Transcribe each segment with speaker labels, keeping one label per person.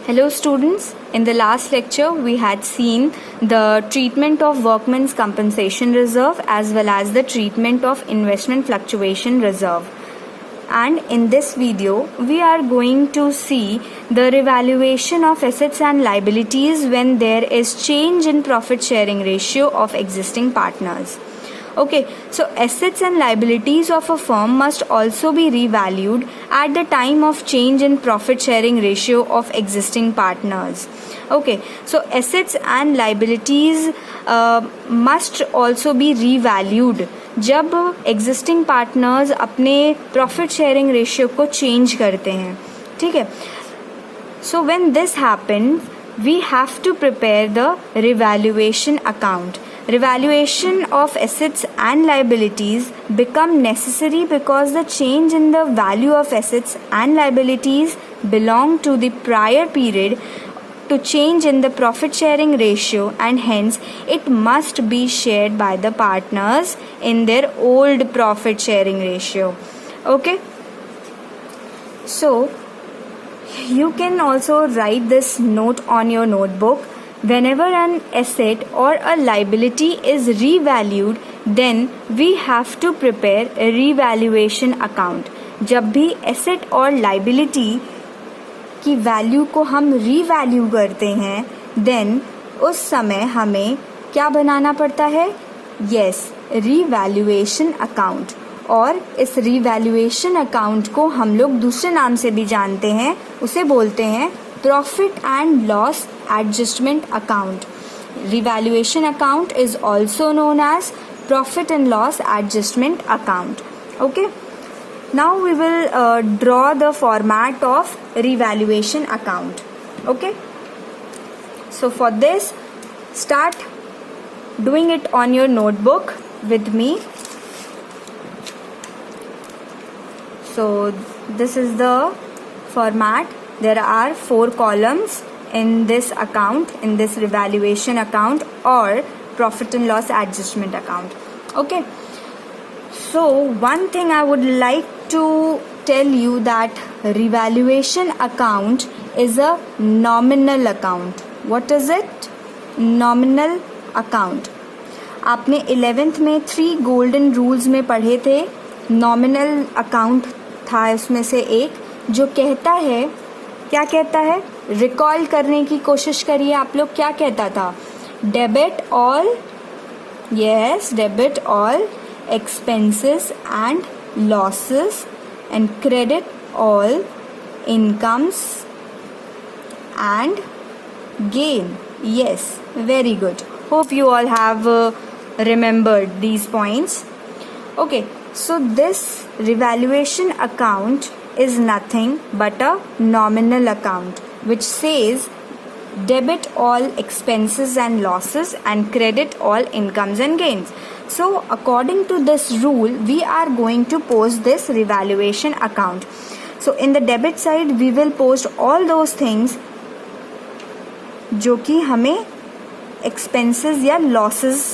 Speaker 1: Hello students, in the last lecture we had seen the treatment of workmen's compensation reserve as well as the treatment of investment fluctuation reserve. And in this video we are going to see the revaluation of assets and liabilities when there is change in profit sharing ratio of existing partners. Okay, so assets and liabilities of a firm must also be revalued at the time of change in profit sharing ratio of existing partners. Okay, so assets and liabilities must also be revalued जब existing partners अपने profit sharing ratio को change करते हैं. ठीक है, so when this happens we have to prepare the revaluation account. Revaluation of assets and liabilities become necessary because the change in the value of assets and liabilities belong to the prior period to change in the profit sharing ratio, and hence it must be shared by the partners in their old profit sharing ratio. Okay, so you can also write this note on your notebook. Whenever an asset or a liability is revalued, then we have to prepare a revaluation account. जब भी asset और liability की value को हम revalue करते हैं, then उस समय हमें क्या बनाना पड़ता है? Yes, revaluation account. और इस revaluation account को हम लोग दूसरे नाम से भी जानते हैं, उसे बोलते हैं Profit and Loss Adjustment Account. Revaluation account is also known as Profit and Loss Adjustment Account. Okay. Now we will draw the format of revaluation account. Okay. So for this, start doing it on your notebook with me. So this is the format. There are 4 columns in this account, in this revaluation account or profit and loss adjustment account. Okay, so one thing I would like to tell you that revaluation account is a nominal account. What is it? Nominal account. आपने 11th में 3 golden rules में पढ़े थे. Nominal account था इसमें से एक जो कहता है, क्या कहता है? रिकॉल करने की कोशिश करिए आप लोग. क्या कहता था? Debit all, yes, debit all expenses and losses and credit all incomes and gain. Yes, very good. Hope you all have remembered these points. Okay, so this revaluation account is nothing but a nominal account which says debit all expenses and losses and credit all incomes and gains. So according to this rule we are going to post this revaluation account. So in the debit side we will post all those things जो कि हमें expenses या losses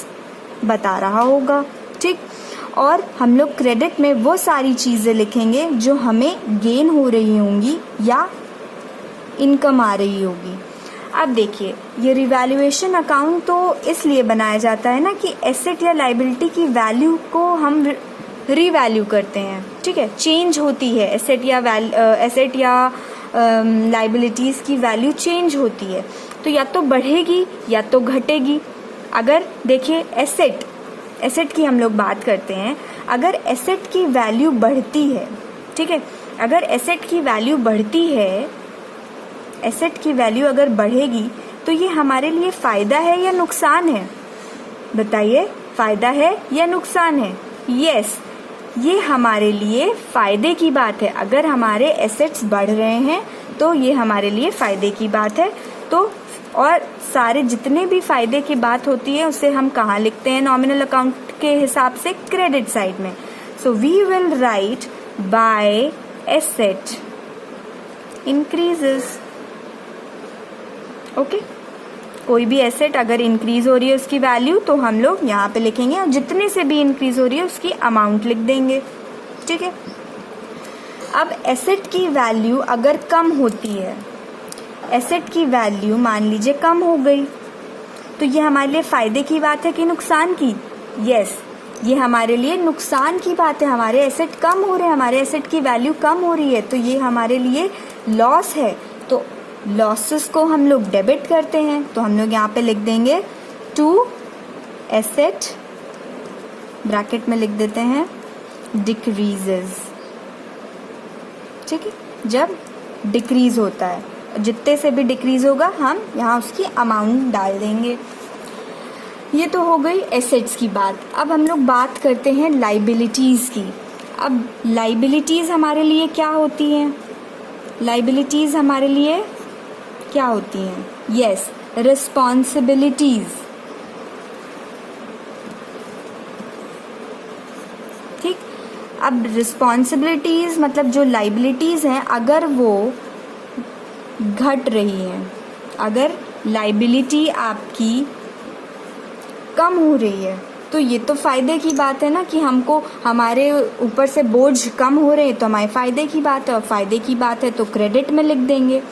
Speaker 1: बता रहा होगा. ठीक, और हम लोग क्रेडिट में वो सारी चीज़ें लिखेंगे जो हमें गेन हो रही होंगी या इनकम आ रही होगी. अब देखिए, ये रिवैल्यूएशन अकाउंट तो इसलिए बनाया जाता है ना कि एसेट या लाइबिलिटी की वैल्यू को हम रीवैल्यू करते हैं. ठीक है, चेंज होती है एसेट या लाइबिलिटीज़ की वैल्यू चेंज होती है, तो या तो बढ़ेगी या तो घटेगी. अगर देखिए एसेट की हम लोग बात करते हैं. अगर एसेट की वैल्यू बढ़ती है, ठीक है, अगर एसेट की वैल्यू बढ़ती है, एसेट की वैल्यू अगर बढ़ेगी तो ये हमारे लिए फ़ायदा है या नुकसान है? बताइए, फ़ायदा है या नुकसान है? यस, ये हमारे लिए फ़ायदे की बात है. अगर हमारे एसेट्स बढ़ रहे हैं तो ये हमारे लिए फ़ायदे की बात है. तो और सारे जितने भी फ़ायदे की बात होती है उसे हम कहाँ लिखते हैं नॉमिनल अकाउंट के हिसाब से? क्रेडिट साइड में. So we will write by asset increases. Okay, कोई भी एसेट अगर इंक्रीज हो रही है उसकी वैल्यू तो हम लोग यहाँ पे लिखेंगे, और जितने से भी इंक्रीज हो रही है उसकी अमाउंट लिख देंगे. ठीक है, अब एसेट की वैल्यू अगर कम होती है एसेट की वैल्यू मान लीजिए कम हो गई, तो ये हमारे लिए फायदे की बात है कि नुकसान की? यस, ये हमारे लिए नुकसान की बात है। हमारे एसेट कम हो रहे हैं, हमारे एसेट की वैल्यू कम हो रही है, तो ये हमारे लिए लॉस है। तो लॉसेस को हम लोग डेबिट करते हैं, तो हम लोग यहाँ पे लिख देंगे टू एसेट, ब्रैकेट में लिख देते हैं डिक्रीजेस। ठीक है, जब डिक्रीज होता है, जितने से भी डिक्रीज होगा हम यहाँ उसकी अमाउंट डाल देंगे। ये तो हो गई एसेट्स की बात। अब हम लोग बात करते हैं लाइबिलिटीज़ की। अब लाइबिलिटीज़ हमारे लिए क्या होती हैं? लाइबिलिटीज़ हमारे लिए क्या होती हैं? Yes, responsibilities. ठीक, अब रिस्पॉन्सिबिलिटीज़ मतलब जो लाइबिलिटीज़ हैं, अगर वो घट रही हैं, अगर लाइबिलिटी आपकी कम हो रही है, तो ये तो फायदे की बात है ना कि हमको हमारे ऊपर से बोझ कम हो रहे हैं, तो हमारे फायदे की बात है। और फायदे की बात है तो क्रेडिट में लिख देंगे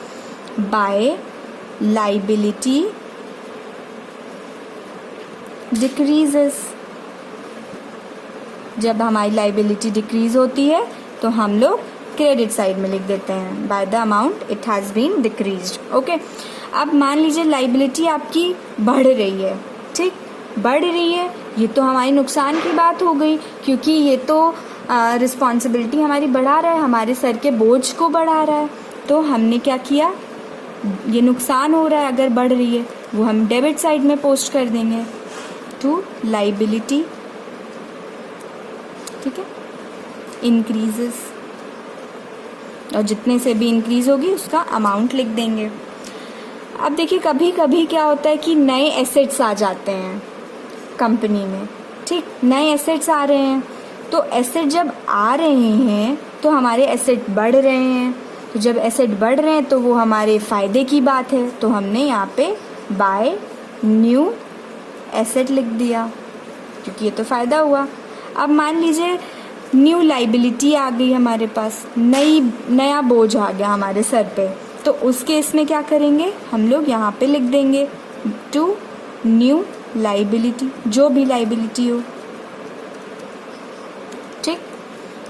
Speaker 1: बाय लाइबिलिटी डिक्रीजेस। जब हमारी लाइबिलिटी डिक्रीज होती है तो हम लोग क्रेडिट साइड में लिख देते हैं by the amount it has been decreased. Okay, अब मान लीजिए लाइबिलिटी आपकी बढ़ रही है। ठीक, बढ़ रही है, ये तो हमारी नुकसान की बात हो गई, क्योंकि ये तो रिस्पॉन्सिबिलिटी हमारी बढ़ा रहा है, हमारे सर के बोझ को बढ़ा रहा है। तो हमने क्या किया, ये नुकसान हो रहा है अगर बढ़ रही है, वो हम डेबिट साइड में पोस्ट कर देंगे टू लाइबिलिटी। ठीक है, इंक्रीजेस, और जितने से भी इंक्रीज होगी उसका अमाउंट लिख देंगे। अब देखिए, कभी कभी क्या होता है कि नए एसेट्स आ जाते हैं कंपनी में। ठीक, नए एसेट्स आ रहे हैं, तो एसेट जब आ रहे हैं तो हमारे एसेट बढ़ रहे हैं। तो जब एसेट बढ़ रहे हैं तो वो हमारे फ़ायदे की बात है, तो हमने यहाँ पे बाय न्यू एसेट लिख दिया, क्योंकि ये तो फ़ायदा हुआ। अब मान लीजिए न्यू लाइबिलिटी आ गई हमारे पास, नया बोझ आ गया हमारे सर पे, तो उस केस में क्या करेंगे, हम लोग यहाँ पे लिख देंगे टू न्यू लाइबिलिटी, जो भी लाइबिलिटी हो। ठीक,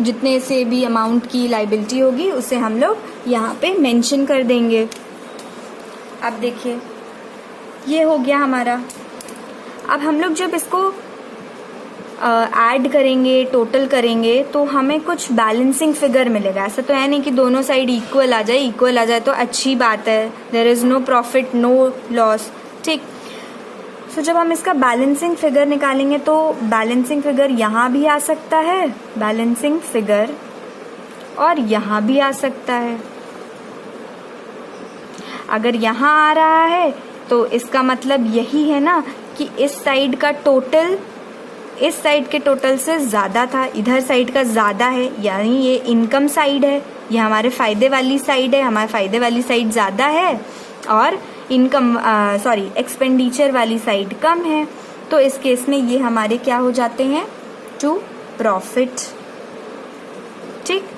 Speaker 1: जितने से भी अमाउंट की लाइबिलिटी होगी उसे हम लोग यहाँ पे मेंशन कर देंगे। अब देखिए, ये हो गया हमारा। अब हम लोग जब इसको ऐड करेंगे, टोटल करेंगे, तो हमें कुछ बैलेंसिंग फिगर मिलेगा। ऐसा तो है नहीं कि दोनों साइड इक्वल आ जाए, इक्वल आ जाए तो अच्छी बात है, there is no profit no loss. ठीक, तो जब हम इसका बैलेंसिंग फिगर निकालेंगे तो बैलेंसिंग फिगर यहाँ भी आ सकता है, बैलेंसिंग फिगर, और यहाँ भी आ सकता है। अगर यहाँ आ रहा है तो इसका मतलब यही है ना कि इस साइड का टोटल इस साइड के टोटल से ज़्यादा था, इधर साइड का ज़्यादा है, यानी ये इनकम साइड है, ये हमारे फ़ायदे वाली साइड है, हमारे फ़ायदे वाली साइड ज़्यादा है और इनकम एक्सपेंडिचर वाली साइड कम है। तो इस केस में ये हमारे क्या हो जाते हैं, टू प्रॉफिट। ठीक,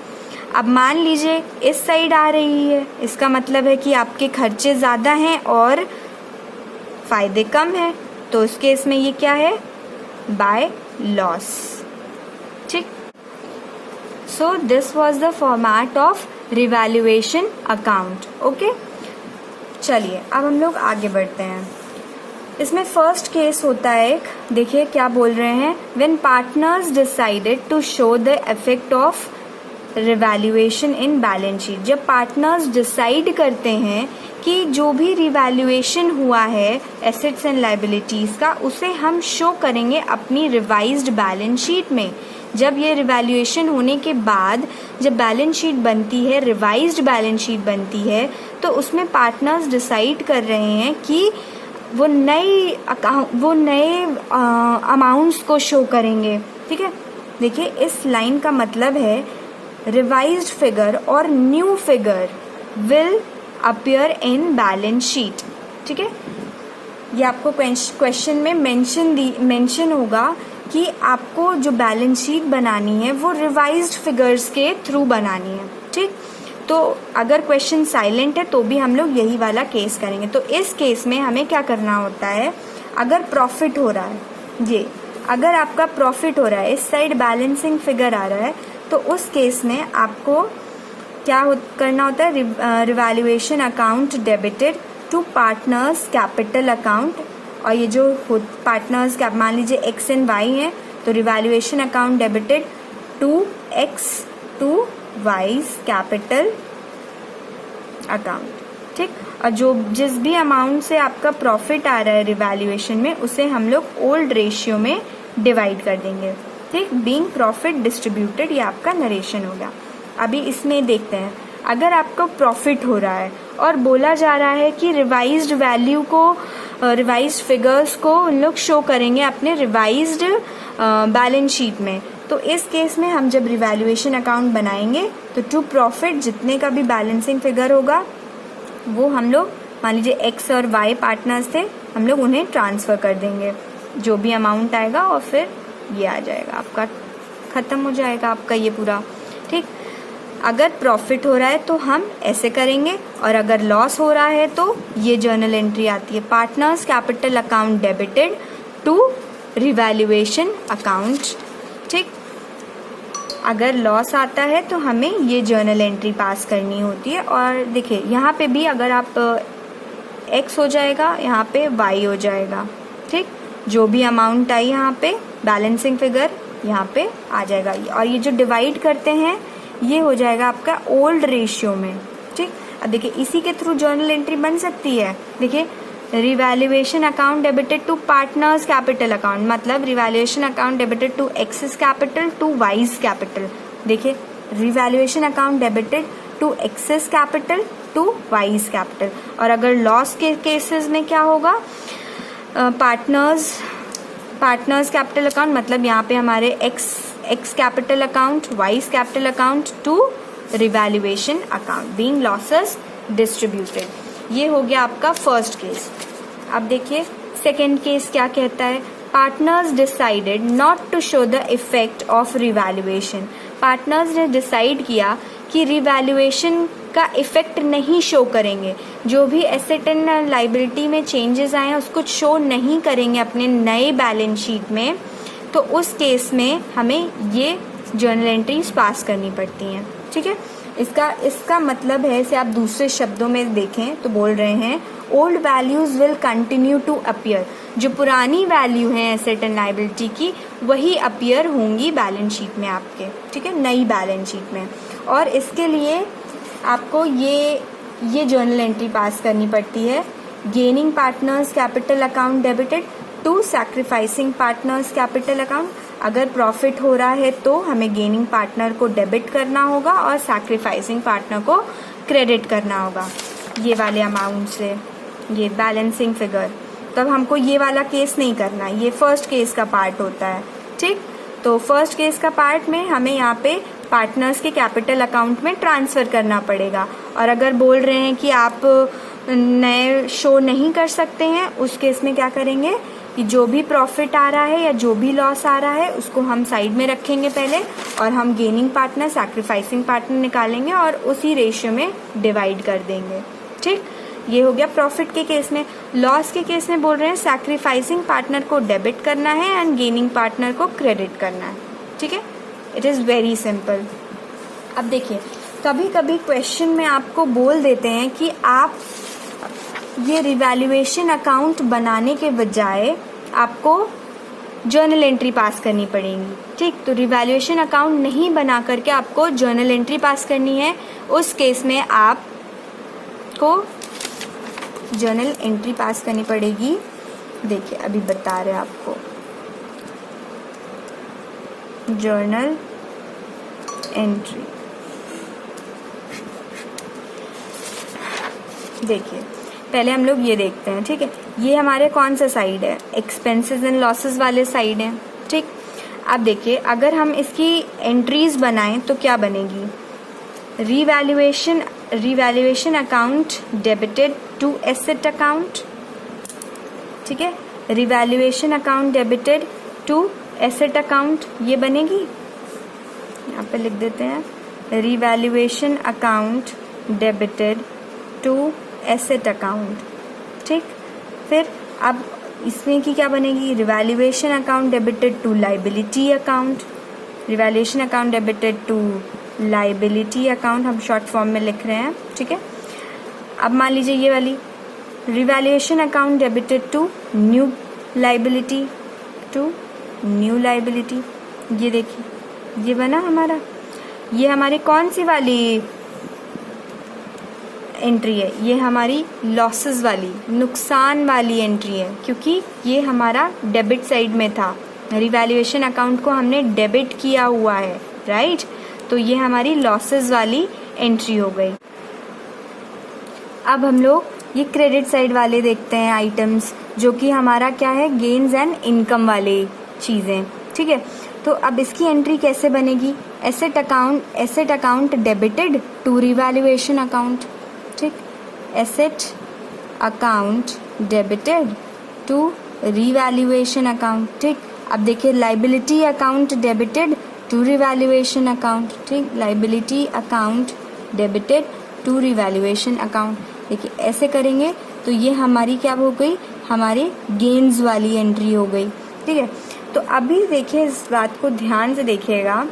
Speaker 1: अब मान लीजिए इस साइड आ रही है, इसका मतलब है कि आपके खर्चे ज़्यादा हैं और फ़ायदे कम है, तो इस केस में ये क्या है, बाय लॉस। ठीक, so this was the format of revaluation account. Okay, चलिए अब हम लोग आगे बढ़ते हैं। इसमें फर्स्ट केस होता है एक, देखिए क्या बोल रहे हैं, when partners decided to show the effect of revaluation in balance sheet. जब पार्टनर्स डिसाइड करते हैं कि जो भी रिवैल्यूएशन हुआ है एसेट्स एंड लायबिलिटीज़ का, उसे हम शो करेंगे अपनी रिवाइज्ड बैलेंस शीट में। जब ये रिवैल्यूएशन होने के बाद जब बैलेंस शीट बनती है, रिवाइज्ड बैलेंस शीट बनती है, तो उसमें पार्टनर्स डिसाइड कर रहे हैं कि वो नए अमाउंट्स को शो करेंगे। ठीक है, देखिए इस लाइन का मतलब है रिवाइज्ड फिगर और new figure will appear in balance sheet. ठीक है, ये आपको क्वेश्चन में मेंशन होगा कि आपको जो बैलेंस शीट बनानी है वो रिवाइज्ड फिगर्स के थ्रू बनानी है। ठीक, तो अगर क्वेश्चन साइलेंट है तो भी हम लोग यही वाला केस करेंगे। तो इस केस में हमें क्या करना होता है, अगर प्रॉफिट हो रहा है, ये अगर आपका प्रॉफिट हो रहा है, इस साइड बैलेंसिंग फिगर आ रहा है, तो उस केस में आपको क्या करना होता है, revaluation account debited to partners capital account. और ये जो पार्टनर्स कैप मान लीजिए एक्स एंड वाई है, तो revaluation account debited to X to wise capital account, ठीक। और जो जिस भी अमाउंट से आपका प्रॉफिट आ रहा है रिवैल्यूएशन में, उसे हम लोग ओल्ड रेशियो में डिवाइड कर देंगे, ठीक। बीइंग प्रॉफिट डिस्ट्रीब्यूटेड, ये आपका नरेशन हो गया। अभी इसमें देखते हैं, अगर आपको प्रॉफिट हो रहा है और बोला जा रहा है कि रिवाइज्ड वैल्यू को, रिवाइज्ड फिगर्स को उन लोग शो करेंगे अपने रिवाइज्ड बैलेंस शीट में, तो इस केस में हम जब रिवैल्यूएशन अकाउंट बनाएंगे तो टू प्रॉफिट जितने का भी बैलेंसिंग फिगर होगा वो हम लोग, मान लीजिए एक्स और वाई पार्टनर्स थे, हम लोग उन्हें ट्रांसफ़र कर देंगे जो भी अमाउंट आएगा, और फिर ये आ जाएगा आपका, ख़त्म हो जाएगा आपका ये पूरा, ठीक। अगर प्रॉफिट हो रहा है तो हम ऐसे करेंगे, और अगर लॉस हो रहा है तो ये जर्नल एंट्री आती है, partners capital account debited to revaluation account, ठीक। अगर लॉस आता है तो हमें ये जर्नल एंट्री पास करनी होती है। और देखिए यहाँ पे भी अगर आप एक्स हो जाएगा, यहाँ पे वाई हो जाएगा, ठीक। जो भी अमाउंट आई यहाँ पे बैलेंसिंग फिगर यहाँ पे आ जाएगा, और ये जो डिवाइड करते हैं ये हो जाएगा आपका ओल्ड रेशियो में, ठीक। अब देखिए इसी के थ्रू जर्नल एंट्री बन सकती है। देखिए revaluation account debited to partners capital account, मतलब revaluation account debited to excess capital to wise capital. देखिए revaluation account debited to excess capital to wise capital. और अगर लॉस के केसेस में क्या होगा, पार्टनर्स कैपिटल अकाउंट, मतलब यहाँ पे हमारे X capital account, Y's capital account to revaluation account being losses distributed. ये हो गया आपका फर्स्ट केस। अब देखिए सेकेंड केस क्या कहता है, partners decided not to show the effect of revaluation. Partners ने डिसाइड किया कि रिवैल्यूएशन का इफेक्ट नहीं शो करेंगे, जो भी एसेट एंड लाइबिलिटी में चेंजेस आए हैं उसको शो नहीं करेंगे अपने नए बैलेंस शीट में, तो उस केस में हमें ये जर्नल एंट्रीज पास करनी पड़ती हैं, ठीक है। इसका मतलब है, इसे आप दूसरे शब्दों में देखें तो बोल रहे हैं old values will continue to appear. जो पुरानी वैल्यू है एसेट एंड लायबिलिटी की वही अपीयर होंगी बैलेंस शीट में आपके, ठीक है, नई बैलेंस शीट में। और इसके लिए आपको ये जर्नल एंट्री पास करनी पड़ती है, gaining partners capital account debited to sacrificing partners capital account. अगर प्रॉफिट हो रहा है तो हमें गेनिंग पार्टनर को डेबिट करना होगा और सैक्रिफाइसिंग पार्टनर को क्रेडिट करना होगा ये वाले अमाउंट से, ये बैलेंसिंग फिगर। तब हमको ये वाला केस नहीं करना, ये फर्स्ट केस का पार्ट होता है, ठीक। तो फर्स्ट केस का पार्ट में हमें यहाँ पे पार्टनर्स के कैपिटल अकाउंट में ट्रांसफ़र करना पड़ेगा। और अगर बोल रहे हैं कि आप नए शो नहीं कर सकते हैं, उस केस में क्या करेंगे कि जो भी प्रॉफिट आ रहा है या जो भी लॉस आ रहा है उसको हम साइड में रखेंगे पहले, और हम गेनिंग पार्टनर सैक्रिफाइसिंग पार्टनर निकालेंगे और उसी रेशियो में डिवाइड कर देंगे, ठीक। ये हो गया प्रॉफिट के केस में। लॉस के केस में बोल रहे हैं सैक्रिफाइसिंग पार्टनर को डेबिट करना है एंड गेनिंग पार्टनर को क्रेडिट करना है, ठीक है। It is very simple. अब देखिए कभी कभी क्वेश्चन में आपको बोल देते हैं कि आप ये रिवैल्यूएशन अकाउंट बनाने के बजाय आपको जर्नल एंट्री पास करनी पड़ेगी, ठीक। तो रिवैल्यूएशन अकाउंट नहीं बना करके आपको जर्नल एंट्री पास करनी है। उस केस में आपको जर्नल एंट्री पास करनी पड़ेगी। देखिए अभी बता रहे हैं आपको, जर्नल एंट्री। देखिए पहले हम लोग ये देखते हैं, ठीक है। ये हमारे कौन सा साइड है, एक्सपेंसेस एंड लॉसेस वाले साइड है, ठीक। अब देखिए अगर हम इसकी एंट्रीज बनाएं तो क्या बनेगी, revaluation account debited to asset account, ठीक है। Revaluation account debited to asset account ये बनेगी, यहाँ पे लिख देते हैं revaluation account debited to asset account. ठीक, फिर अब इसमें की क्या बनेगी, revaluation account debited to liability account, revaluation account debited to liability account, हम शॉर्ट फॉर्म में लिख रहे हैं। ठीक है, अब मान लीजिए ये वाली revaluation account debited to new liability, to new liability. ये देखिए ये बना हमारा, ये हमारी कौन सी वाली एंट्री है, ये हमारी लॉसेस वाली, नुकसान वाली एंट्री है, क्योंकि ये हमारा डेबिट साइड में था, रिवैल्यूएशन अकाउंट को हमने डेबिट किया हुआ है, राइट। तो ये हमारी लॉसेस वाली एंट्री हो गई। अब हम लोग ये क्रेडिट साइड वाले देखते हैं आइटम्स, जो कि हमारा क्या है, गेन्स एंड इनकम वाले चीज़ें। ठीक है, तो अब इसकी एंट्री कैसे बनेगी, asset account debited to revaluation account. ठीक, asset account debited to revaluation account. ठीक, अब देखिए liability account debited to revaluation account. ठीक, liability account debited to revaluation account. देखिए ऐसे करेंगे तो ये हमारी क्या हो गई, हमारी गेन्स वाली एंट्री हो गई। ठीक है, तो अभी देखिए इस बात को ध्यान से देखिएगा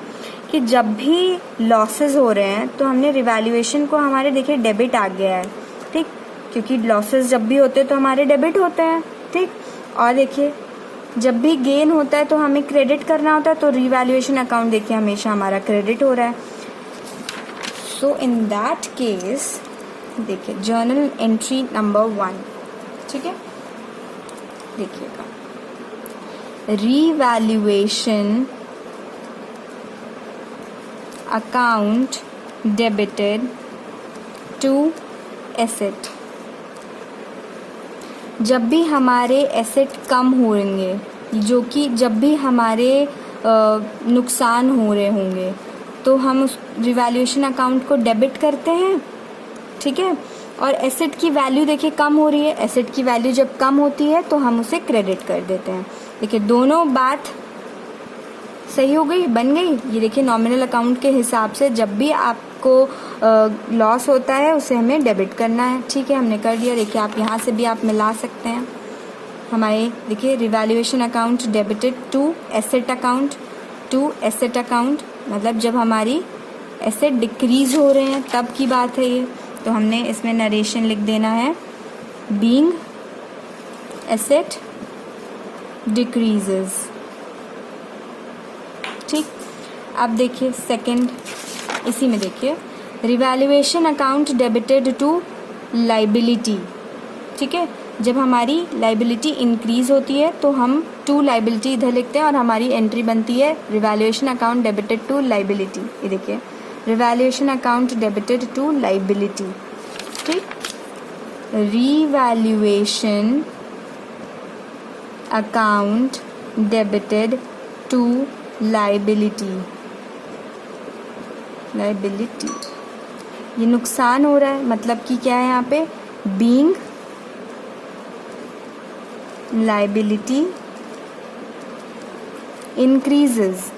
Speaker 1: कि जब भी लॉसेस हो रहे हैं तो हमने रिवैल्यूएशन को, हमारे देखिए डेबिट आ गया है। ठीक, क्योंकि लॉसेस जब भी होते हैं तो हमारे डेबिट होते हैं। ठीक, और देखिए जब भी गेन होता है तो हमें क्रेडिट करना होता है, तो रिवैल्यूएशन अकाउंट देखिए हमेशा हमारा क्रेडिट हो रहा है। सो इन दैट केस देखिए जर्नल एंट्री नंबर 1, ठीक है, देखिएगा revaluation account debited to asset. जब भी हमारे एसेट कम होंगे, जो कि जब भी हमारे नुकसान हो रहे होंगे, तो हम उस रिवैल्यूएशन अकाउंट को डेबिट करते हैं। ठीक है, और एसेट की वैल्यू देखिए कम हो रही है, एसेट की वैल्यू जब कम होती है तो हम उसे क्रेडिट कर देते हैं। देखिए दोनों बात सही हो गई, बन गई। ये देखिए नॉमिनल अकाउंट के हिसाब से जब भी आपको लॉस होता है उसे हमें डेबिट करना है। ठीक है, हमने कर दिया। देखिए आप यहाँ से भी आप मिला सकते हैं। हमारे देखिए revaluation account debited to asset account, मतलब जब हमारी एसेट डिक्रीज हो रहे हैं तब की बात है ये। तो हमने इसमें नरेशन लिख देना है, बीइंग एसेट डिक्रीजेस। ठीक, अब देखिए सेकंड, इसी में देखिए revaluation account debited to liability. ठीक है, जब हमारी लाइबिलिटी इंक्रीज होती है तो हम टू लाइबिलिटी इधर लिखते हैं और हमारी एंट्री बनती है revaluation account debited to liability. ये देखिए revaluation account debited to liability. ठीक, revaluation account debited to liability. ये नुकसान हो रहा है, मतलब कि क्या है यहाँ पे, बीइंग लाइबिलिटी इंक्रीजेस।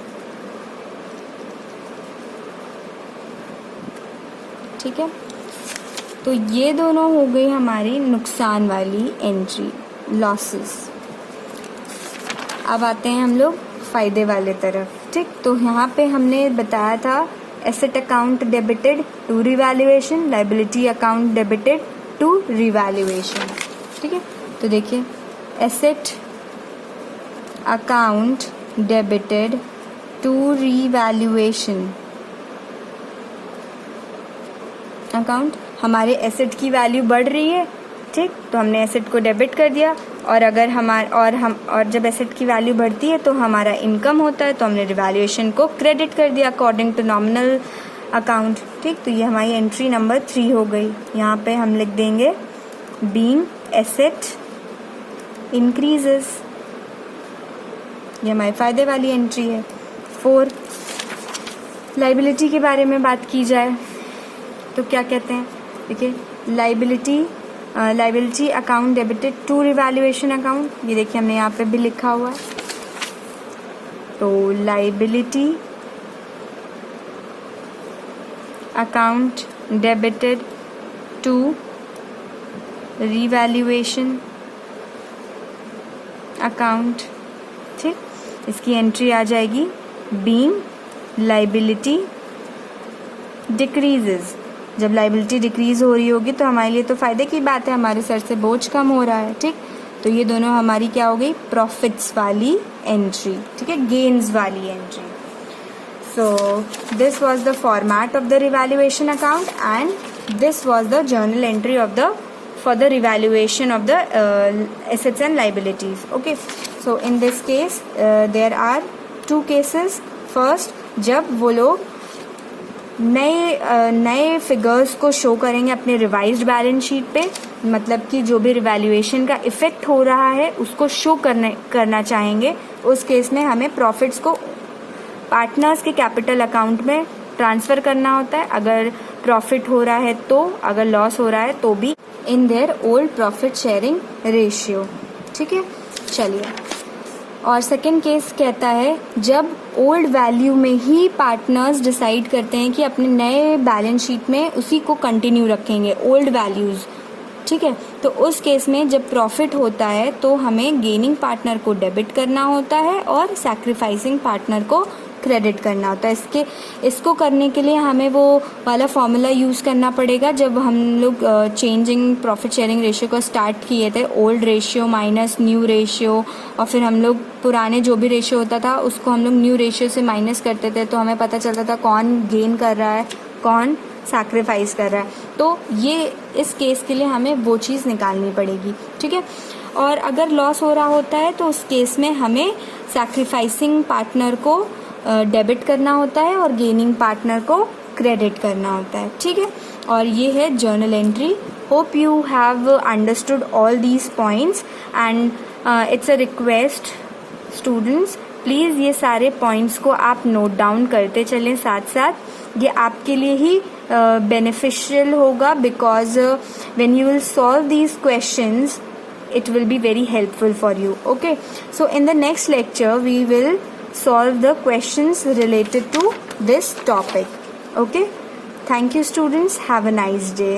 Speaker 1: ठीक है, तो ये दोनों हो गई हमारी नुकसान वाली एंट्री, लॉसेस। अब आते हैं हम लोग फायदे वाले तरफ। ठीक, तो यहाँ पे हमने बताया था asset account debited to revaluation, liability account debited to revaluation. ठीक है, तो देखिए asset account debited to revaluation account, हमारे एसेट की वैल्यू बढ़ रही है। ठीक, तो हमने एसेट को डेबिट कर दिया, और अगर और जब एसेट की वैल्यू बढ़ती है तो हमारा इनकम होता है, तो हमने रिवैल्यूएशन को क्रेडिट कर दिया अकॉर्डिंग टू नॉमिनल अकाउंट। ठीक, तो ये हमारी एंट्री नंबर 3 हो गई। यहाँ पे हम लिख देंगे बीइंग एसेट इंक्रीजेस, ये हमारे फायदे वाली एंट्री है। 4, लाइबिलिटी के बारे में बात की जाए तो क्या कहते हैं, देखिए liability account debited to revaluation account. ये देखिए हमने यहाँ पे भी लिखा हुआ है। तो liability account debited to revaluation account. ठीक, इसकी एंट्री आ जाएगी being liability decreases. जब लाइबिलिटी डिक्रीज हो रही होगी तो हमारे लिए तो फ़ायदे की बात है, हमारे सर से बोझ कम हो रहा है. ठीक, तो ये दोनों हमारी क्या हो गई, प्रॉफिट्स वाली एंट्री. ठीक है, गेन्स वाली entry. So this was the format of the revaluation account and this was the journal entry of the for the revaluation of the assets and liabilities. Okay, so in this case there are two cases. First, जब वो लोग नए figures को show करेंगे अपने revised balance sheet पे, मतलब कि जो भी रिवैल्यूएशन का इफेक्ट हो रहा है उसको शो करना चाहेंगे, उस केस में हमें प्रॉफिट्स को पार्टनर्स के कैपिटल अकाउंट में ट्रांसफ़र करना होता है. अगर प्रॉफिट हो रहा है तो, अगर लॉस हो रहा है तो भी in their old profit sharing ratio. ठीक है, चलिए. और सेकंड केस कहता है जब ओल्ड वैल्यू में ही पार्टनर्स डिसाइड करते हैं कि अपने नए बैलेंस शीट में उसी को कंटिन्यू रखेंगे, ओल्ड वैल्यूज़. ठीक है, तो उस केस में जब प्रॉफिट होता है तो हमें गेनिंग पार्टनर को डेबिट करना होता है और सैक्रिफाइसिंग पार्टनर को क्रेडिट करना होता है. इसको करने के लिए हमें वो वाला फॉर्मूला यूज़ करना पड़ेगा जब हम लोग चेंजिंग प्रॉफिट शेयरिंग रेशियो को स्टार्ट किए थे. Old ratio minus new ratio, और फिर हम लोग पुराने जो भी रेशियो होता था उसको हम लोग न्यू रेशियो से माइनस करते थे, तो हमें पता चलता था कौन गेन कर रहा है, कौन सैक्रिफाइस कर रहा है. तो ये इस केस के लिए हमें वो चीज़ निकालनी पड़ेगी. ठीक है, और अगर लॉस हो रहा होता है तो उस केस में हमें सैक्रिफाइसिंग पार्टनर को डेबिट करना होता है और गेनिंग पार्टनर को क्रेडिट करना होता है. ठीक है, और ये है journal entry. Hope you have understood all these points and it's a request students, please ये सारे पॉइंट्स को आप नोट डाउन करते चलें साथ साथ. ये आपके लिए ही बेनिफिशियल होगा because when you will solve these questions it will be very helpful for you. Okay, so in the next lecture we will solve the questions related to this topic. Okay, thank you students, have a nice day.